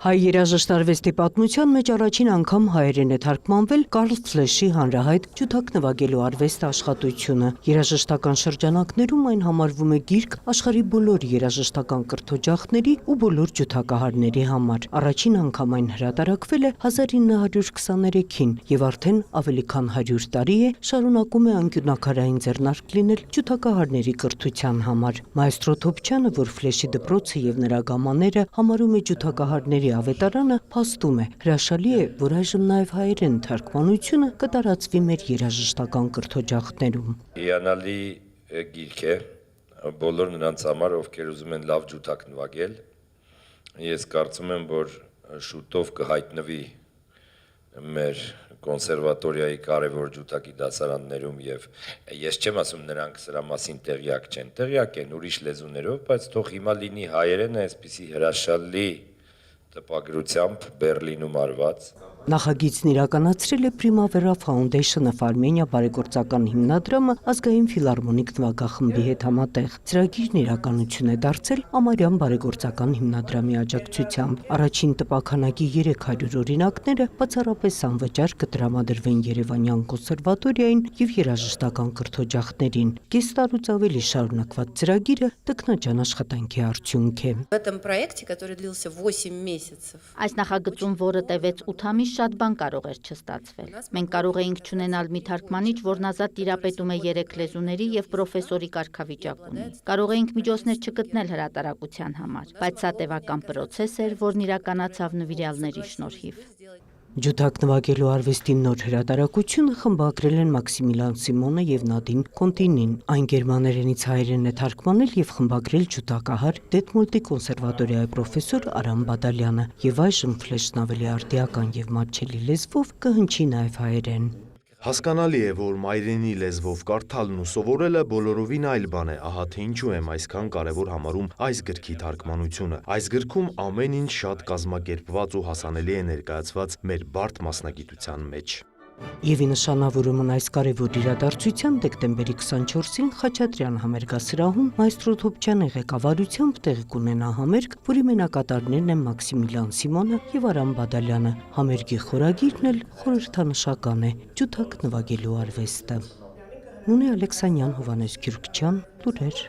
Հայ երաժշտարվեստի պատմության մեջ առաջին անգամ հայերեն է թարգմանվել Կարլ Ֆլեշի հանրահայտ ջութակ նվագելու արվեստ աշխատությունը։ Երաժշտական շրջանակներում այն համարվում է գիրք աշխարհի բոլոր երաժշտական կրթօջախների ու բոլոր ջութակահարների համար։ Առաջին անգամ այն հրատարակվել է 1923-ին եւ արդեն ավելի քան 100 տարի է շարունակում է անկյունակարային ձեռնարկ լինել ջութակահարների կրթության համար։ Մայստրո Թոփչյանը, որ Ֆլեշի դպրոցը եւ նրա գամաները համարում է ջութակահարների ավետարանը, փաստում է, հրաշալի է, որ այժմ նաև հայերեն թարգմանությունը կտարածվի մեր երաժշտական կրթօջախներում։ Հիանալի գիրք է բոլոր նրանց համար, ովքեր ուզում են լավ ջութակ նվագել։ Ես կարծում եմ, որ շուտով կհայտնվի մեր կոնսերվատորիայի կարևոր ջութակի դասարաններում եւ ես չեմ ասում նրանք սրա մասին տեղյակ չեն, տեղյակ են ուրիշ լեզուներով, բայց թող հիմա լինի հայերենը այսպիսի հրաշալի տպագրությամբ Բերլինում արված։ Նախագիծն իրականացրել է Primavera Foundation-ը, Armenia բարեգործական հիմնադրամը ազգային ֆիլհարմոնիկ նվագախմբի հետ համատեղ։ Ծրագիրն իրականություն է դարձել Ամարյան բարեգործական հիմնադրամի աջակցությամբ։ Առաջին տպաքանակի 300 օրինակները բացառապես անվճար կտրամադրվեն Երևանյան կոնսերվատորիային եւ երաժշտական կրթօջախներին։ Կես տարուց ավելի շարունակված ծրագիրը տքնաջան աշխատանքի արդյունք է։ В этом проекте, который длился 8 месяцев. Այս նախագծում, որը տևեց 8 ամիս, շատ բան կարող էր չստացվել։ Մենք կարող էինք չունենալ մի թարգմանիչ, որն ազատ տիրապետում է 3 լեզուների եւ պրոֆեսորի կարգավիճակ ունի։ Կարող էինք միջոցներ չգտնել հրատարակության համար, բայց սա տևական պրոցես էր, որն իրականացավ նվիրյալների շնորհիվ։ Ջութակ նվագելու արվեստի նոր հրատարակությունը խմբագրել են Մաքսիմիլիան Սիմոնը եւ Նադին Կոնտինին։ Այն գերմաներենից հայերեն է թարգմանել եւ խմբագրել ջութակահար Դեթմոլտի կոնսերվատորիայի պրոֆեսոր Արամ Բադալյանը եւ այժմ Ֆլեշն ավելի արդիական եւ մատչելի լեզվով կհնչի նաեւ հայերեն։ Հասկանալի է, որ մայրենի լեզվով կարդալն ու սովորելը բոլորովին այլ բան է, ահա թե ինչու եմ այսքան կարևոր համարում այս գրքի թարգմանությունը։ Այս գրքում ամեն ինչ շատ կազմակերպված ու հասանելի է ներկայացված մեր բարդ մասնագիտության մեջ։ Եվ ի նշանավորումն այս կարևոր իրադարձության դեկտեմբերի 24-ին Խաչատրյան համերգասրահում Մայստրո Թոփչյանի ղեկավարությամբ տեղի կունենա համերգ, որի մենակատարներն են Մաքսիմիլիան Սիմոնը եւ Արամ Բադալյանը։ Համերգի խորագիրն էլ խորհրդանշական է՝ ջութակ նվագելու արվեստը։ Նունե Ալեքսանյան, Հովհաննես Քյուրքչյան, լուրեր։